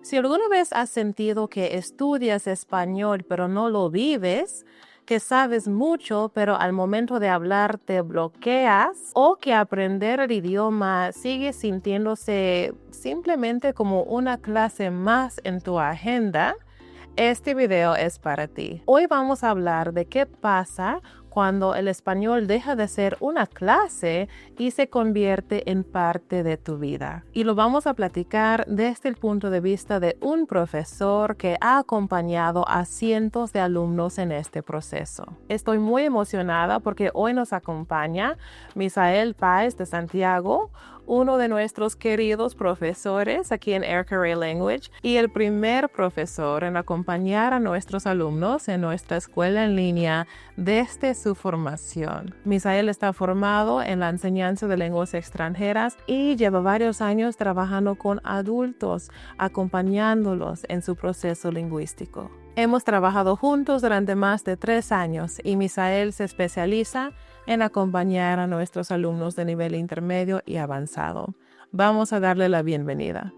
Si alguna vez has sentido que estudias español pero no lo vives, que sabes mucho pero al momento de hablar te bloqueas, o que aprender el idioma sigue sintiéndose simplemente como una clase más en tu agenda, este video es para ti. Hoy vamos a hablar de qué pasa cuando el español deja de ser una clase y se convierte en parte de tu vida. Y lo vamos a platicar desde el punto de vista de un profesor que ha acompañado a cientos de alumnos en este proceso. Estoy muy emocionada porque hoy nos acompaña Misael Páez de Santiago, uno de nuestros queridos profesores aquí en Air Career Language y el primer profesor en acompañar a nuestros alumnos en nuestra escuela en línea desde su formación. Misael está formado en la enseñanza de lenguas extranjeras y lleva varios años trabajando con adultos, acompañándolos en su proceso lingüístico. Hemos trabajado juntos durante más de 3 años y Misael se especializa en acompañar a nuestros alumnos de nivel intermedio y avanzado. Vamos a darle la bienvenida.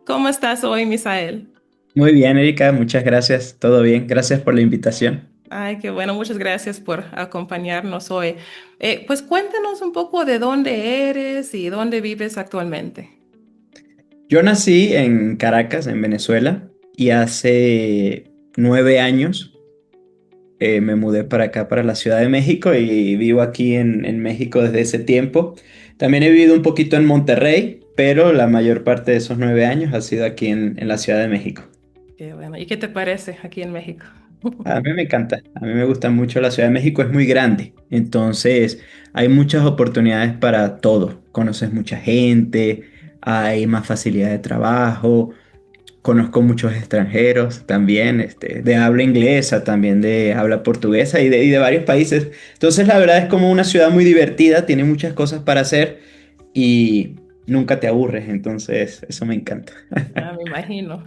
¿Cómo estás hoy, Misael? Muy bien, Erika, muchas gracias. Todo bien, gracias por la invitación. Ay, qué bueno, muchas gracias por acompañarnos hoy. Pues cuéntanos un poco de dónde eres y dónde vives actualmente. Yo nací en Caracas, en Venezuela, y hace 9 años me mudé para acá, para la Ciudad de México, y vivo aquí en México desde ese tiempo. También he vivido un poquito en Monterrey, pero la mayor parte de esos 9 años ha sido aquí en la Ciudad de México. Qué bueno. ¿Y qué te parece aquí en México? A mí me encanta, a mí me gusta mucho. La Ciudad de México, es muy grande, entonces hay muchas oportunidades para todo. Conoces mucha gente, hay más facilidad de trabajo, conozco muchos extranjeros también, de habla inglesa, también de habla portuguesa y de varios países. Entonces la verdad es como una ciudad muy divertida, tiene muchas cosas para hacer y nunca te aburres, entonces eso me encanta. Ah, me imagino.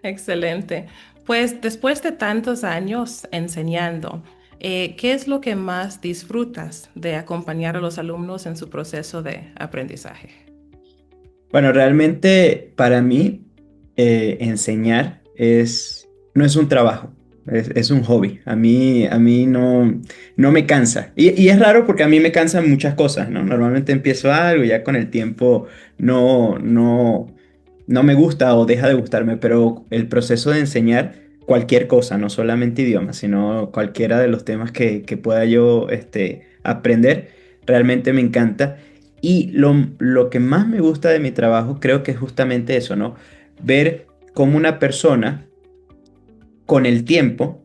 Excelente. Pues después de tantos años enseñando, ¿qué es lo que más disfrutas de acompañar a los alumnos en su proceso de aprendizaje? Bueno, realmente para mí enseñar no es un trabajo, es un hobby. A mí no me cansa. Y es raro porque a mí me cansan muchas cosas, ¿no? Normalmente empiezo algo y ya con el tiempo no, no, no me gusta o deja de gustarme, pero el proceso de enseñar cualquier cosa, no solamente idiomas, sino cualquiera de los temas que pueda yo aprender, realmente me encanta. Y lo que más me gusta de mi trabajo creo que es justamente eso, ¿no? Ver cómo una persona con el tiempo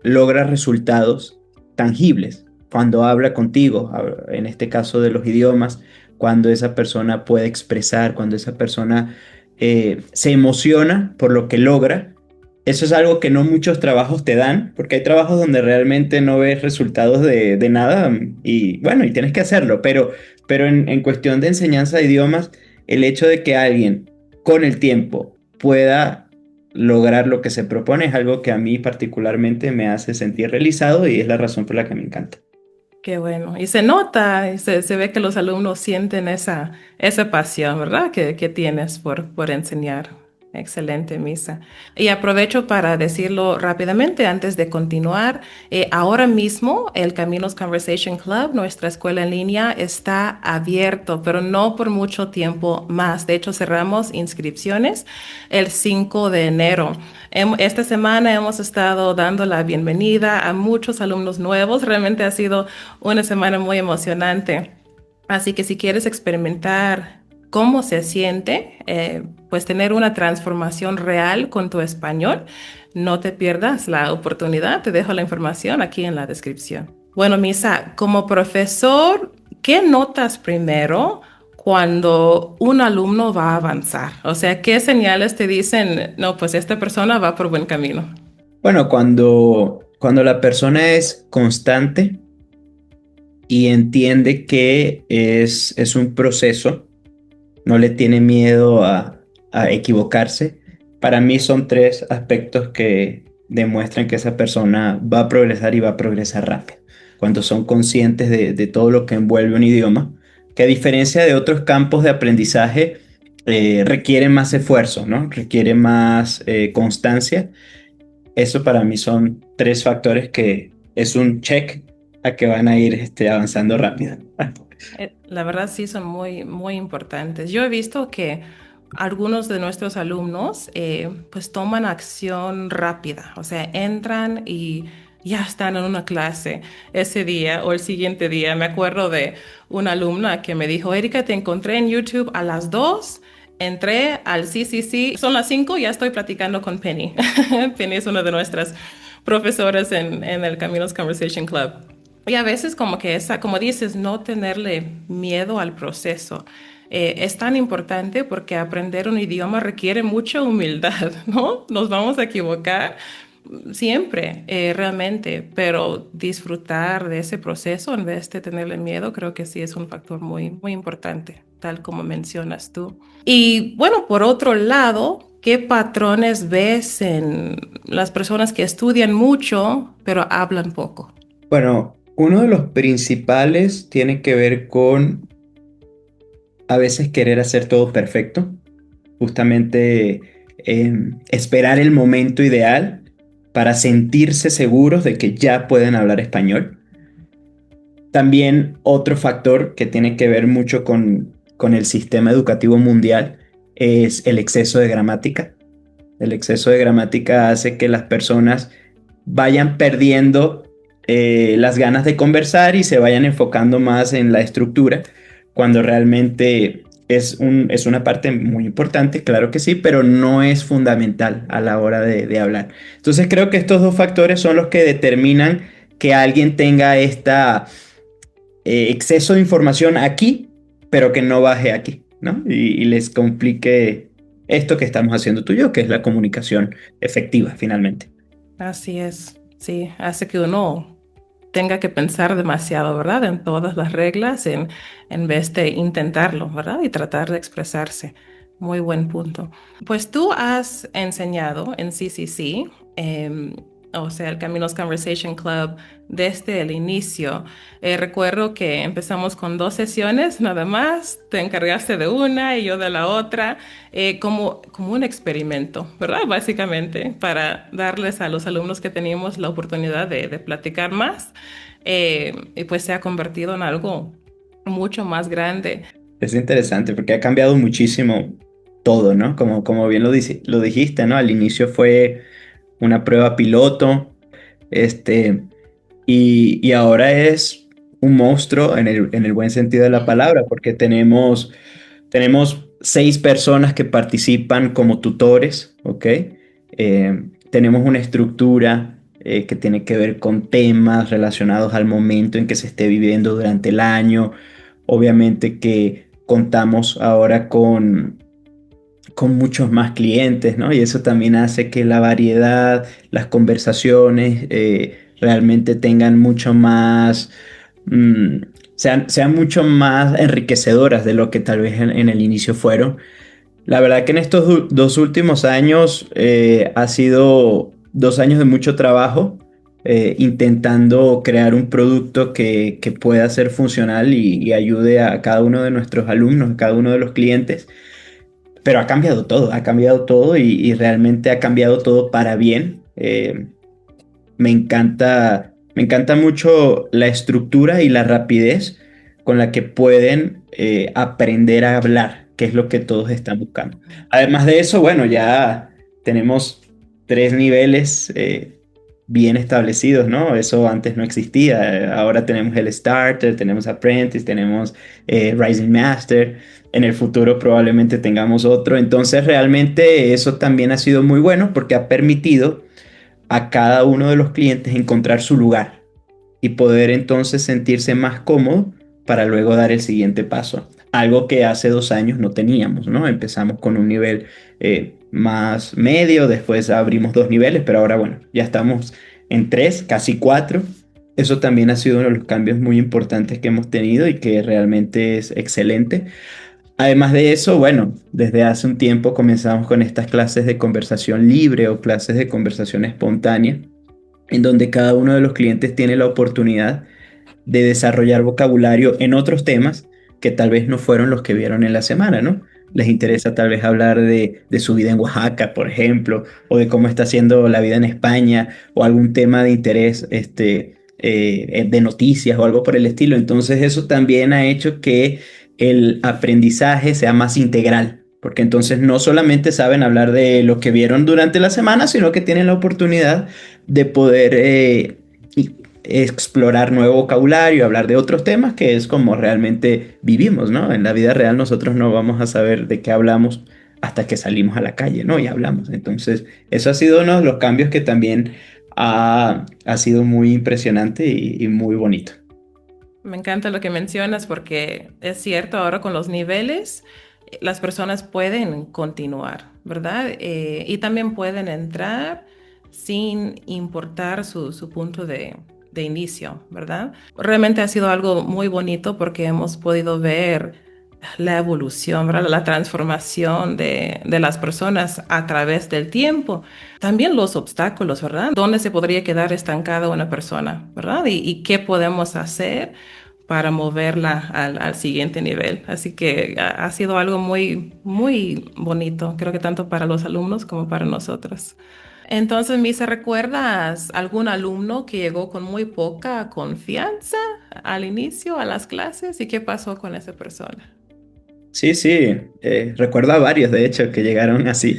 logra resultados tangibles cuando habla contigo, en este caso de los idiomas, cuando esa persona puede expresar, cuando esa persona se emociona por lo que logra. Eso es algo que no muchos trabajos te dan, porque hay trabajos donde realmente no ves resultados de nada y bueno, y tienes que hacerlo, pero en cuestión de enseñanza de idiomas, el hecho de que alguien con el tiempo pueda lograr lo que se propone es algo que a mí particularmente me hace sentir realizado y es la razón por la que me encanta. Qué bueno. Y se nota, y se ve que los alumnos sienten esa pasión, ¿verdad? Que tienes por enseñar. Excelente, Misa. Y aprovecho para decirlo rápidamente antes de continuar. Ahora mismo el Caminos Conversation Club, nuestra escuela en línea, está abierto, pero no por mucho tiempo más. De hecho, cerramos inscripciones el 5 de enero. Esta semana hemos estado dando la bienvenida a muchos alumnos nuevos. Realmente ha sido una semana muy emocionante. Así que si quieres experimentar cómo se siente, pues tener una transformación real con tu español, no te pierdas la oportunidad. Te dejo la información aquí en la descripción. Bueno, Misa, como profesor, ¿qué notas primero cuando un alumno va a avanzar? O sea, ¿qué señales te dicen, no, pues esta persona va por buen camino? Bueno, cuando la persona es constante y entiende que es un proceso, no le tiene miedo a equivocarse, para mí son tres aspectos que demuestran que esa persona va a progresar y va a progresar rápido. Cuando son conscientes de todo lo que envuelve un idioma, que a diferencia de otros campos de aprendizaje, requiere más esfuerzo, ¿no? Requiere más constancia. Eso para mí son tres factores que es un check a que van a ir avanzando rápido. La verdad sí son muy, muy importantes. Yo he visto que algunos de nuestros alumnos pues toman acción rápida, o sea, entran y ya están en una clase ese día o el siguiente día. Me acuerdo de una alumna que me dijo, Erika, te encontré en YouTube a las 2. Entré al CCC, son las 5, ya estoy platicando con Penny. Penny es una de nuestras profesoras en el Caminos Conversation Club. Y a veces como que esa, como dices, no tenerle miedo al proceso. Es tan importante porque aprender un idioma requiere mucha humildad, ¿no? Nos vamos a equivocar siempre, realmente, pero disfrutar de ese proceso en vez de tenerle miedo, creo que sí es un factor muy, muy importante, tal como mencionas tú. Y bueno, por otro lado, ¿qué patrones ves en las personas que estudian mucho, pero hablan poco? Bueno, uno de los principales tiene que ver con a veces querer hacer todo perfecto, justamente esperar el momento ideal para sentirse seguros de que ya pueden hablar español. También otro factor que tiene que ver mucho con el sistema educativo mundial es el exceso de gramática. El exceso de gramática hace que las personas vayan perdiendo las ganas de conversar y se vayan enfocando más en la estructura, cuando realmente es una parte muy importante, claro que sí, pero no es fundamental a la hora de hablar. Entonces creo que estos dos factores son los que determinan que alguien tenga esta exceso de información aquí, pero que no baje aquí, ¿no? Y les complique esto que estamos haciendo tú y yo, que es la comunicación efectiva, finalmente. Así es, sí, hace que uno tenga que pensar demasiado, ¿verdad? En todas las reglas en vez de intentarlo, ¿verdad? Y tratar de expresarse. Muy buen punto. Pues tú has enseñado en CCC, o sea, el Caminos Conversation Club, desde el inicio. Recuerdo que empezamos con 2 sesiones nada más, te encargaste de una y yo de la otra, como un experimento, ¿verdad? Básicamente, para darles a los alumnos que teníamos la oportunidad de platicar más, y pues se ha convertido en algo mucho más grande. Es interesante porque ha cambiado muchísimo todo, ¿no? Como bien lo dijiste, ¿no? Al inicio fue una prueba piloto, este, y ahora es un monstruo en el buen sentido de la palabra, porque tenemos 6 personas que participan como tutores, ¿ok? Tenemos una estructura que tiene que ver con temas relacionados al momento en que se esté viviendo durante el año. Obviamente que contamos ahora con muchos más clientes, ¿no? Y eso también hace que la variedad, las conversaciones realmente tengan mucho más, mm, sean mucho más enriquecedoras de lo que tal vez en el inicio fueron. La verdad que en estos 2 últimos años ha sido 2 años de mucho trabajo, intentando crear un producto que pueda ser funcional y ayude a cada uno de nuestros alumnos, a cada uno de los clientes. Pero ha cambiado todo y realmente ha cambiado todo para bien. Me encanta mucho la estructura y la rapidez con la que pueden aprender a hablar, que es lo que todos están buscando. Además de eso, bueno, ya tenemos 3 niveles bien establecidos, ¿no? Eso antes no existía. Ahora tenemos el Starter, tenemos Apprentice, tenemos Rising Master. En el futuro probablemente tengamos otro. Entonces realmente eso también ha sido muy bueno porque ha permitido a cada uno de los clientes encontrar su lugar y poder entonces sentirse más cómodo para luego dar el siguiente paso. Algo que hace 2 años no teníamos, ¿no? Empezamos con un nivel más medio, después abrimos 2 niveles, pero ahora, bueno, ya estamos en 3, casi 4. Eso también ha sido uno de los cambios muy importantes que hemos tenido y que realmente es excelente. Además de eso, bueno, desde hace un tiempo comenzamos con estas clases de conversación libre o clases de conversación espontánea, en donde cada uno de los clientes tiene la oportunidad de desarrollar vocabulario en otros temas que tal vez no fueron los que vieron en la semana, ¿no? les interesa tal vez hablar de su vida en Oaxaca, por ejemplo, o de cómo está siendo la vida en España, o algún tema de interés, de noticias o algo por el estilo. Entonces eso también ha hecho que el aprendizaje sea más integral, porque entonces no solamente saben hablar de lo que vieron durante la semana, sino que tienen la oportunidad de poder explorar nuevo vocabulario, hablar de otros temas, que es como realmente vivimos, ¿no? En la vida real nosotros no vamos a saber de qué hablamos hasta que salimos a la calle, ¿no? Y hablamos. Entonces, eso ha sido uno de los cambios que también ha sido muy impresionante y muy bonito. Me encanta lo que mencionas porque es cierto, ahora con los niveles, las personas pueden continuar, ¿verdad? Y también pueden entrar sin importar su punto de inicio, ¿verdad? Realmente ha sido algo muy bonito porque hemos podido ver la evolución, ¿verdad? La transformación de las personas a través del tiempo. También los obstáculos, ¿verdad? ¿Dónde se podría quedar estancada una persona, ¿verdad? Y qué podemos hacer para moverla al siguiente nivel. Así que ha sido algo muy, muy bonito, creo que tanto para los alumnos como para nosotros. Entonces, Misa, ¿recuerdas algún alumno que llegó con muy poca confianza al inicio, a las clases? ¿Y qué pasó con esa persona? Sí, sí, recuerdo a varios, de hecho, que llegaron así.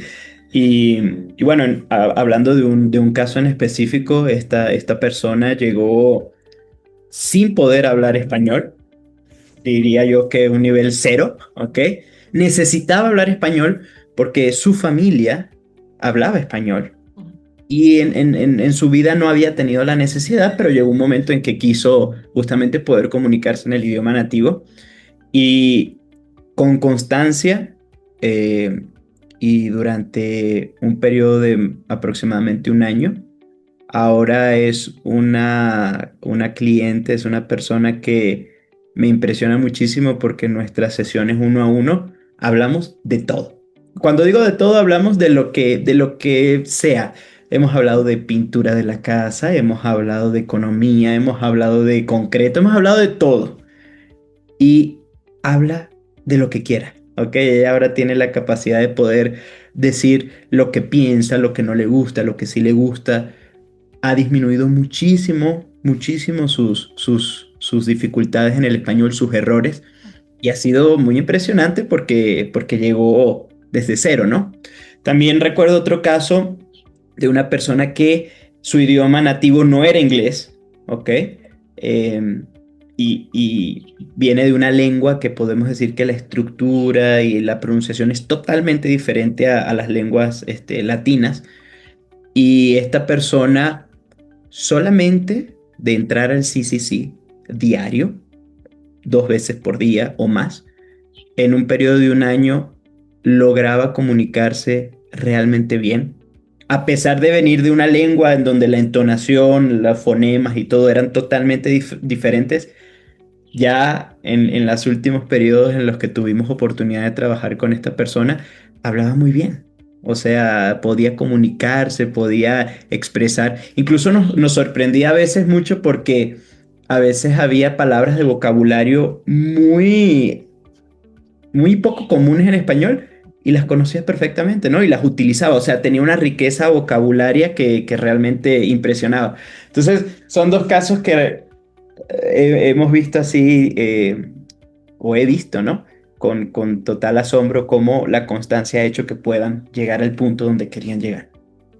Y, y bueno, hablando de un caso en específico, esta persona llegó sin poder hablar español, diría yo que un nivel cero, ¿ok? Necesitaba hablar español porque su familia hablaba español y en su vida no había tenido la necesidad, pero llegó un momento en que quiso justamente poder comunicarse en el idioma nativo y con constancia y durante un periodo de aproximadamente un año. Ahora es una cliente, es una persona que me impresiona muchísimo porque en nuestras sesiones uno a uno hablamos de todo. Cuando digo de todo, hablamos de lo que sea. Hemos hablado de pintura de la casa, hemos hablado de economía, hemos hablado de concreto, hemos hablado de todo. Y habla de lo que quiera, ¿ok? Ella ahora tiene la capacidad de poder decir lo que piensa, lo que no le gusta, lo que sí le gusta. Ha disminuido muchísimo, muchísimo sus dificultades en el español, sus errores, y ha sido muy impresionante porque llegó desde cero, ¿no? También recuerdo otro caso de una persona que su idioma nativo no era inglés, ¿ok? Y viene de una lengua que podemos decir que la estructura y la pronunciación es totalmente diferente a las lenguas latinas. Y esta persona solamente de entrar al CCC diario, 2 veces por día o más, en un periodo de un año lograba comunicarse realmente bien. A pesar de venir de una lengua en donde la entonación, los fonemas y todo eran totalmente diferentes, ya en los últimos periodos en los que tuvimos oportunidad de trabajar con esta persona, hablaba muy bien. O sea, podía comunicarse, podía expresar. Incluso nos sorprendía a veces mucho porque a veces había palabras de vocabulario muy, muy poco comunes en español y las conocía perfectamente, ¿no? Y las utilizaba. O sea, tenía una riqueza vocabularia que realmente impresionaba. Entonces, son dos casos que hemos visto así, o he visto, ¿no? Con total asombro cómo la constancia ha hecho que puedan llegar al punto donde querían llegar.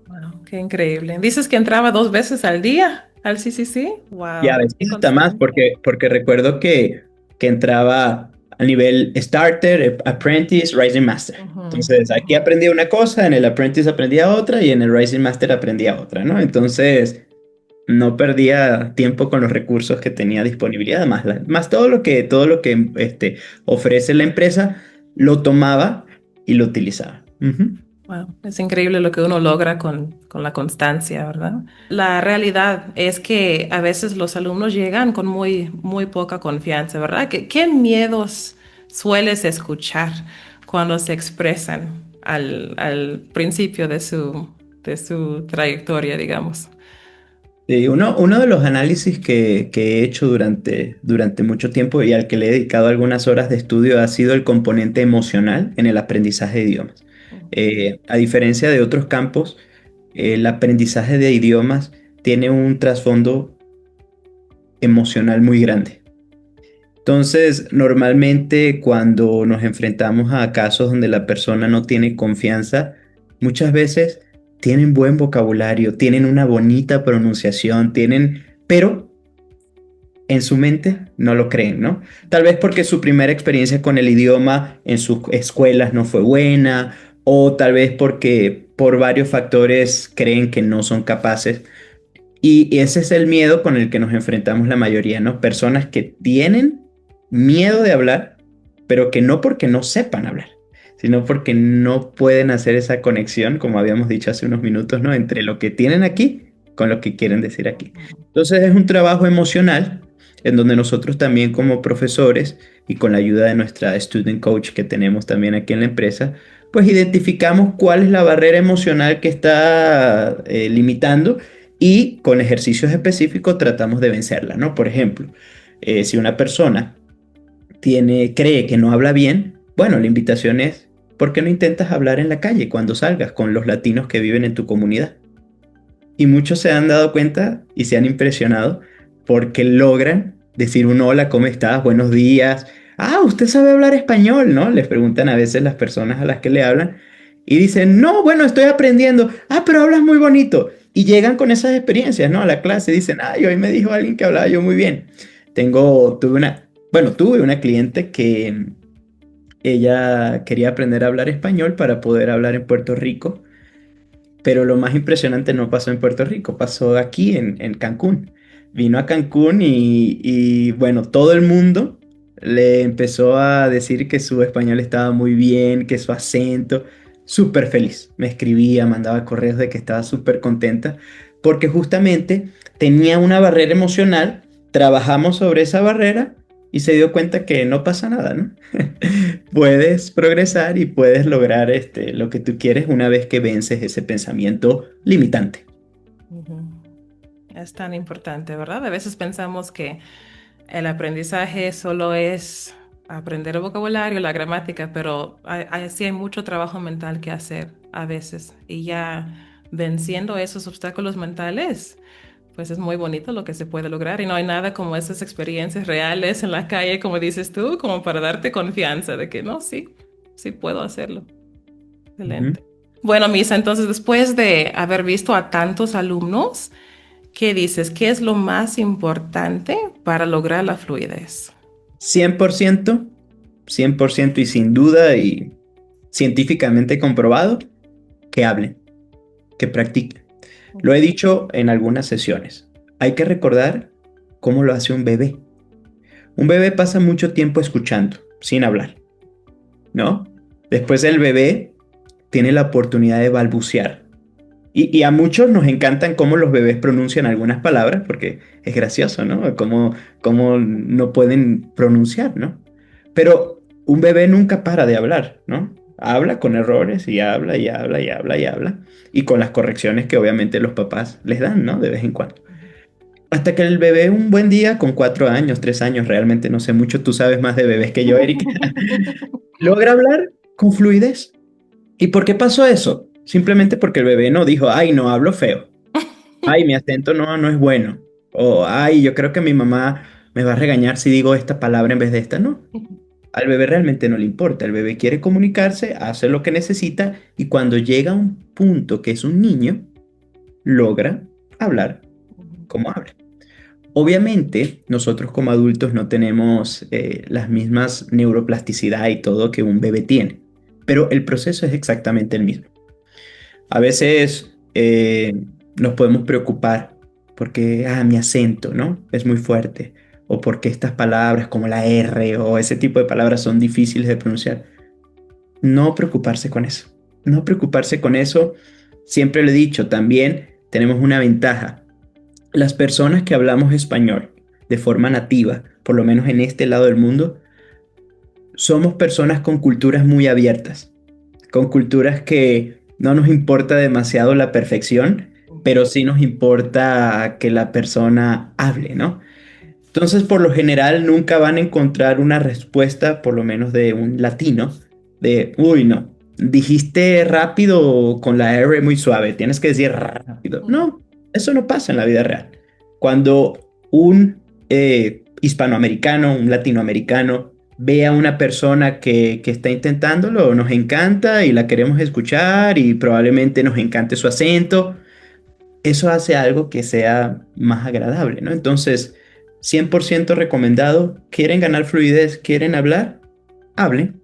Wow, qué increíble. Dices que entraba 2 veces al día al CCC. Y a Wow, veces qué hasta más, constante. porque recuerdo que entraba a nivel Starter, Apprentice, Rising Master. Ujú, Entonces, aquí ujú. aprendía una cosa, en el Apprentice aprendía otra y en el Rising Master aprendía otra, ¿no? Entonces, no perdía tiempo con los recursos que tenía disponibilidad, más todo lo que ofrece la empresa, lo tomaba y lo utilizaba. Ujú. Wow, es increíble lo que uno logra con la constancia, ¿verdad? La realidad es que a veces los alumnos llegan con muy, muy poca confianza, ¿verdad? ¿Qué miedos sueles escuchar cuando se expresan al principio de su trayectoria, digamos? Uno de los análisis que he hecho durante mucho tiempo y al que le he dedicado algunas horas de estudio ha sido el componente emocional en el aprendizaje de idiomas. A diferencia de otros campos, el aprendizaje de idiomas tiene un trasfondo emocional muy grande. Entonces, normalmente cuando nos enfrentamos a casos donde la persona no tiene confianza, muchas veces tienen buen vocabulario, tienen una bonita pronunciación, pero en su mente no lo creen, ¿no? Tal vez porque su primera experiencia con el idioma en sus escuelas no fue buena, o tal vez porque por varios factores creen que no son capaces. Y ese es el miedo con el que nos enfrentamos la mayoría, ¿no? Personas que tienen miedo de hablar, pero que no porque no sepan hablar, sino porque no pueden hacer esa conexión, como habíamos dicho hace unos minutos, ¿no? Entre lo que tienen aquí con lo que quieren decir aquí. Entonces es un trabajo emocional en donde nosotros también como profesores y con la ayuda de nuestra student coach que tenemos también aquí en la empresa, pues identificamos cuál es la barrera emocional que está limitando y con ejercicios específicos tratamos de vencerla, ¿no? Por ejemplo, si una persona cree que no habla bien, bueno, la invitación es, ¿por qué no intentas hablar en la calle cuando salgas con los latinos que viven en tu comunidad? Y muchos se han dado cuenta y se han impresionado porque logran decir un hola, ¿cómo estás? Buenos días. Ah, usted sabe hablar español, ¿no? Les preguntan a veces las personas a las que le hablan y dicen, no, bueno, estoy aprendiendo. Ah, pero hablas muy bonito. Y llegan con esas experiencias, ¿no? A la clase dicen, ay, hoy me dijo alguien que hablaba yo muy bien. Tuve una cliente que ella quería aprender a hablar español para poder hablar en Puerto Rico, pero lo más impresionante no pasó en Puerto Rico, pasó aquí en Cancún. Vino a Cancún bueno, todo el mundo le empezó a decir que su español estaba muy bien, que su acento, súper feliz. Me escribía, mandaba correos de que estaba súper contenta, porque justamente tenía una barrera emocional, trabajamos sobre esa barrera y se dio cuenta que no pasa nada, ¿no? Puedes progresar y puedes lograr lo que tú quieres una vez que vences ese pensamiento limitante. Ujú. Es tan importante, ¿verdad? A veces pensamos que el aprendizaje solo es aprender el vocabulario, la gramática, pero sí hay mucho trabajo mental que hacer a veces. Y ya venciendo esos obstáculos mentales, pues es muy bonito lo que se puede lograr. Y no hay nada como esas experiencias reales en la calle, como dices tú, como para darte confianza de que no, sí, sí puedo hacerlo. Ujú. Excelente. Bueno, Misa, entonces después de haber visto a tantos alumnos, ¿qué dices? ¿Qué es lo más importante para lograr la fluidez? 100%, 100% y sin duda y científicamente comprobado, que hablen, que practiquen. Lo he dicho en algunas sesiones. Hay que recordar cómo lo hace un bebé. Un bebé pasa mucho tiempo escuchando, sin hablar, ¿no? Después el bebé tiene la oportunidad de balbucear. Y a muchos nos encantan cómo los bebés pronuncian algunas palabras, porque es gracioso, ¿no? Cómo no pueden pronunciar, ¿no? Pero un bebé nunca para de hablar, ¿no? Habla con errores y habla y habla y habla y habla, y con las correcciones que obviamente los papás les dan, ¿no? De vez en cuando. Hasta que el bebé un buen día, con 4 años, 3 años, realmente no sé mucho, tú sabes más de bebés que yo, Erika, logra hablar con fluidez. ¿Y por qué pasó eso? Simplemente porque el bebé no dijo, ay, no hablo feo, ay, mi acento no es bueno, o ay, yo creo que mi mamá me va a regañar si digo esta palabra en vez de esta. No, al bebé realmente no le importa, el bebé quiere comunicarse, hace lo que necesita y cuando llega a un punto que es un niño, logra hablar como habla. Obviamente, nosotros como adultos no tenemos las mismas neuroplasticidad y todo que un bebé tiene, pero el proceso es exactamente el mismo. A veces nos podemos preocupar porque, mi acento, ¿no? Es muy fuerte. O porque estas palabras como la R o ese tipo de palabras son difíciles de pronunciar. No preocuparse con eso. No preocuparse con eso. Siempre lo he dicho, también tenemos una ventaja. Las personas que hablamos español de forma nativa, por lo menos en este lado del mundo, somos personas con culturas muy abiertas, con culturas que no nos importa demasiado la perfección pero sí nos importa que la persona hable, ¿no? Entonces, por lo general, nunca van a encontrar una respuesta, por lo menos de un latino, de, uy, no, dijiste rápido con la R muy suave, tienes que decir rápido. Ujú. No, eso no pasa en la vida real. Cuando un hispanoamericano, un latinoamericano, ve a una persona que está intentándolo, nos encanta y la queremos escuchar y probablemente nos encante su acento, eso hace algo que sea más agradable, ¿no? Entonces, 100% recomendado. ¿Quieren ganar fluidez? ¿Quieren hablar? Hablen.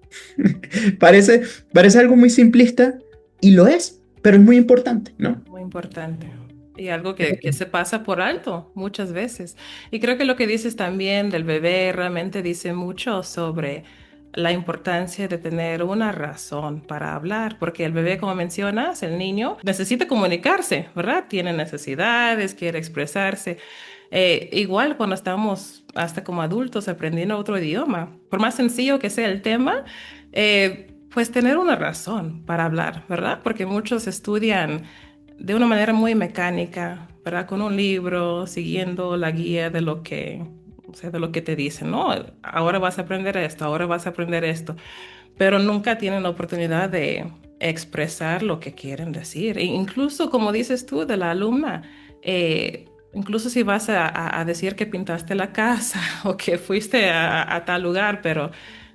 Parece, parece algo muy simplista y lo es, pero es muy importante, ¿no? Muy importante. Y algo que se pasa por alto muchas veces. Y creo que lo que dices también del bebé realmente dice mucho sobre la importancia de tener una razón para hablar, porque el bebé, como mencionas, el niño necesita comunicarse, ¿verdad? Tiene necesidades, quiere expresarse. Igual cuando estamos hasta como adultos aprendiendo otro idioma, por más sencillo que sea el tema, pues tener una razón para hablar, ¿verdad? Porque muchos estudian de una manera muy mecánica, ¿verdad? Con un libro, siguiendo la guía de lo que, o sea, de lo que te dicen, ¿no? Ahora vas a aprender esto, ahora vas a aprender esto, pero nunca tienen la oportunidad de expresar lo que quieren decir. E incluso, como dices tú, de la alumna, incluso si vas a decir que pintaste la casa o que fuiste a tal lugar, pero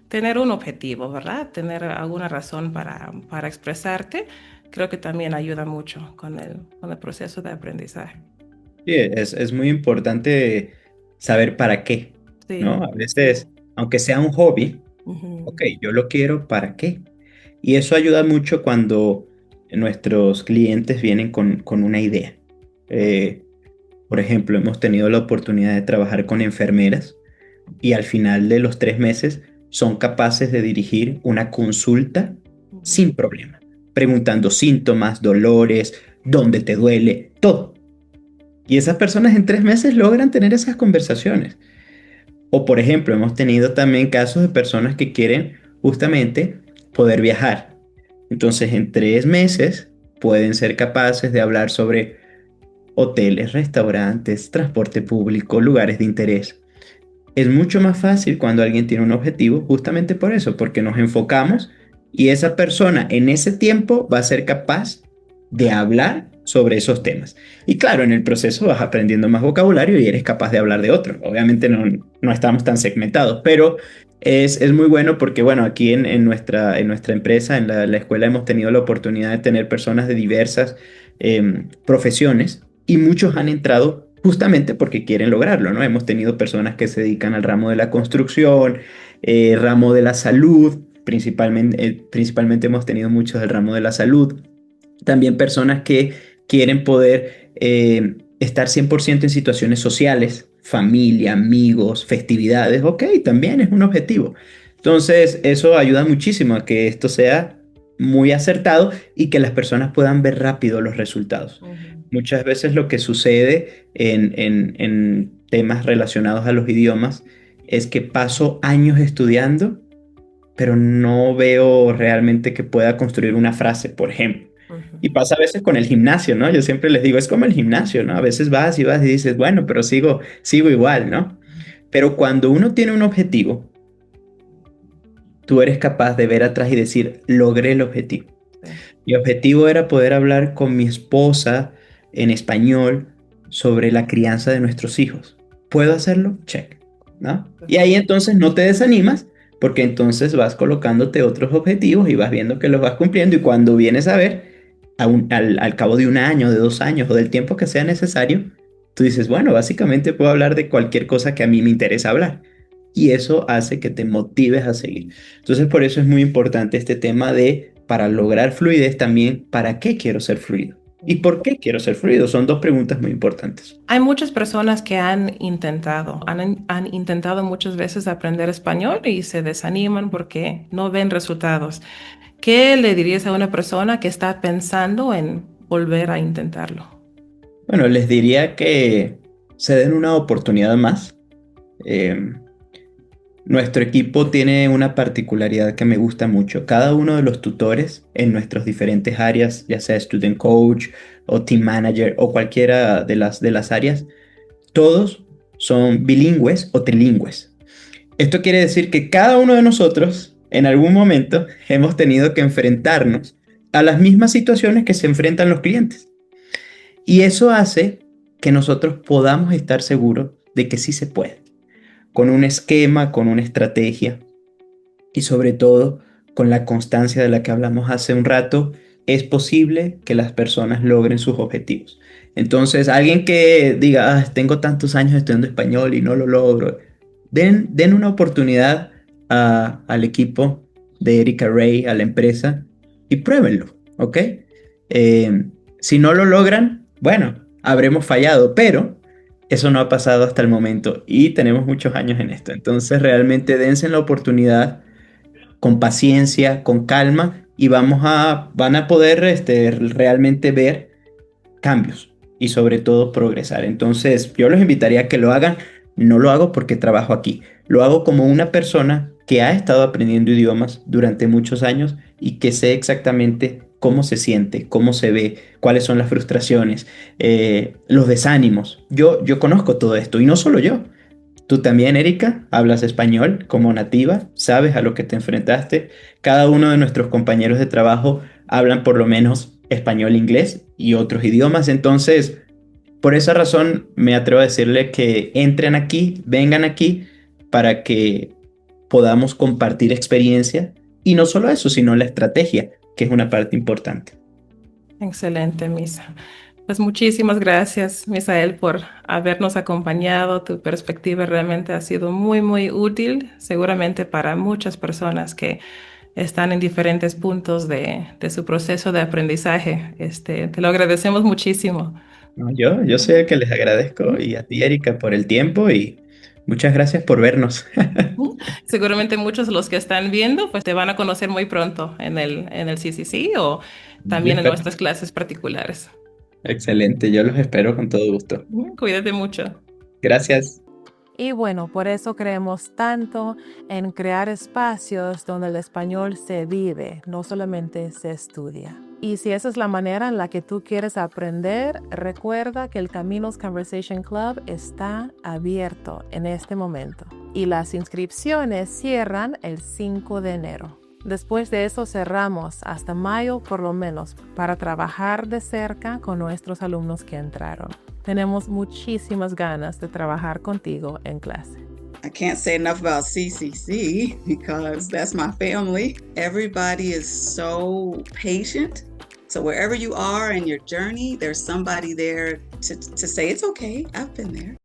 tener un objetivo, ¿verdad? Tener alguna razón para expresarte, creo que también ayuda mucho con el proceso de aprendizaje. Sí, es muy importante saber para qué, Sí, ¿no? A sí. veces, aunque sea un hobby, Ujú, ok, yo lo quiero para qué. Y eso ayuda mucho cuando nuestros clientes vienen con una idea. Eh, por ejemplo, hemos tenido la oportunidad de trabajar con enfermeras y al final de los 3 meses son capaces de dirigir una consulta ujú. sin problema, preguntando síntomas, dolores, dónde te duele, todo. Y esas personas en 3 meses logran tener esas conversaciones. O por ejemplo, hemos tenido también casos de personas que quieren justamente poder viajar. Entonces, en 3 meses pueden ser capaces de hablar sobre hoteles, restaurantes, transporte público, lugares de interés. Es mucho más fácil cuando alguien tiene un objetivo, justamente por eso, porque nos enfocamos y esa persona en ese tiempo va a ser capaz de hablar sobre esos temas. Y claro, en el proceso vas aprendiendo más vocabulario y eres capaz de hablar de otro. Obviamente no estamos tan segmentados, pero es muy bueno porque, bueno, aquí en nuestra empresa, en la escuela, hemos tenido la oportunidad de tener personas de diversas profesiones y muchos han entrado justamente porque quieren lograrlo, ¿no? Hemos tenido personas que se dedican al ramo de la construcción, ramo de la salud, principalmente hemos tenido muchos del ramo de la salud, también personas que quieren poder estar 100% en situaciones sociales, familia, amigos, festividades, ok, también es un objetivo. Entonces, eso ayuda muchísimo a que esto sea muy acertado y que las personas puedan ver rápido los resultados. Ujú. Muchas veces lo que sucede en temas relacionados a los idiomas es que paso años estudiando, pero no veo realmente que pueda construir una frase, por ejemplo. Ujú. Y pasa a veces con el gimnasio, ¿no? Yo siempre les digo, es como el gimnasio, ¿no? A veces vas y dices, bueno, pero sigo igual, ¿no? Pero cuando uno tiene un objetivo, tú eres capaz de ver atrás y decir, logré el objetivo. Sí. Mi objetivo era poder hablar con mi esposa en español sobre la crianza de nuestros hijos. ¿Puedo hacerlo? Check, ¿no? Y ahí entonces no te desanimas porque entonces vas colocándote otros objetivos y vas viendo que los vas cumpliendo y cuando vienes a ver, al cabo de un año, de 2 años o del tiempo que sea necesario, tú dices, bueno, básicamente puedo hablar de cualquier cosa que a mí me interesa hablar. Y eso hace que te motives a seguir. Entonces, por eso es muy importante este tema de, para lograr fluidez también, ¿para qué quiero ser fluido? ¿Y por qué quiero ser fluido? Son dos preguntas muy importantes. Hay muchas personas que han intentado muchas veces aprender español y se desaniman porque no ven resultados. ¿Qué le dirías a una persona que está pensando en volver a intentarlo? Bueno, les diría que se den una oportunidad más. Eh, Nuestro equipo tiene una particularidad que me gusta mucho. Cada uno de los tutores en nuestras diferentes áreas, ya sea student coach o team manager o cualquiera de las áreas, todos son bilingües o trilingües. Esto quiere decir que cada uno de nosotros en algún momento hemos tenido que enfrentarnos a las mismas situaciones que se enfrentan los clientes. Y eso hace que nosotros podamos estar seguros de que sí se puede, con un esquema, con una estrategia y sobre todo con la constancia de la que hablamos hace un rato, es posible que las personas logren sus objetivos. Entonces, alguien que diga, tengo tantos años estudiando español y no lo logro, den una oportunidad al equipo de Erika Ray, a la empresa, y pruébenlo, ¿ok? Si no lo logran, bueno, habremos fallado, pero eso no ha pasado hasta el momento y tenemos muchos años en esto. Entonces, realmente dense la oportunidad con paciencia, con calma y van a poder realmente ver cambios y sobre todo progresar. Entonces, yo los invitaría a que lo hagan. No lo hago porque trabajo aquí. Lo hago como una persona que ha estado aprendiendo idiomas durante muchos años y que sé exactamente cómo se siente, cómo se ve, cuáles son las frustraciones, los desánimos. Yo conozco todo esto y no solo yo. Tú también, Erika, hablas español como nativa, sabes a lo que te enfrentaste. Cada uno de nuestros compañeros de trabajo hablan por lo menos español, inglés y otros idiomas. Entonces, por esa razón me atrevo a decirle que entren aquí, vengan aquí para que podamos compartir experiencia y no solo eso, sino la estrategia, que es una parte importante. Excelente, Misa. Pues muchísimas gracias, Misael, por habernos acompañado. Tu perspectiva realmente ha sido muy, muy útil, seguramente para muchas personas que están en diferentes puntos de su proceso de aprendizaje. Te lo agradecemos muchísimo. No, yo soy el que les agradezco y a ti, Erika, por el tiempo y muchas gracias por vernos. Seguramente muchos de los que están viendo, pues te van a conocer muy pronto en el CCC o Yo también en espero. nuestras clases particulares. Excelente, yo los espero con todo gusto. Cuídate mucho. Gracias. Y bueno, por eso creemos tanto en crear espacios donde el español se vive, no solamente se estudia. Y si esa es la manera en la que tú quieres aprender, recuerda que el Caminos Conversation Club está abierto en este momento y las inscripciones cierran el 5 de enero. Después de eso cerramos hasta mayo por lo menos para trabajar de cerca con nuestros alumnos que entraron. Tenemos muchísimas ganas de trabajar contigo en clase. I can't say enough about CCC because that's my family. Everybody is so patient. So wherever you are in your journey, there's somebody there to say, it's okay, I've been there.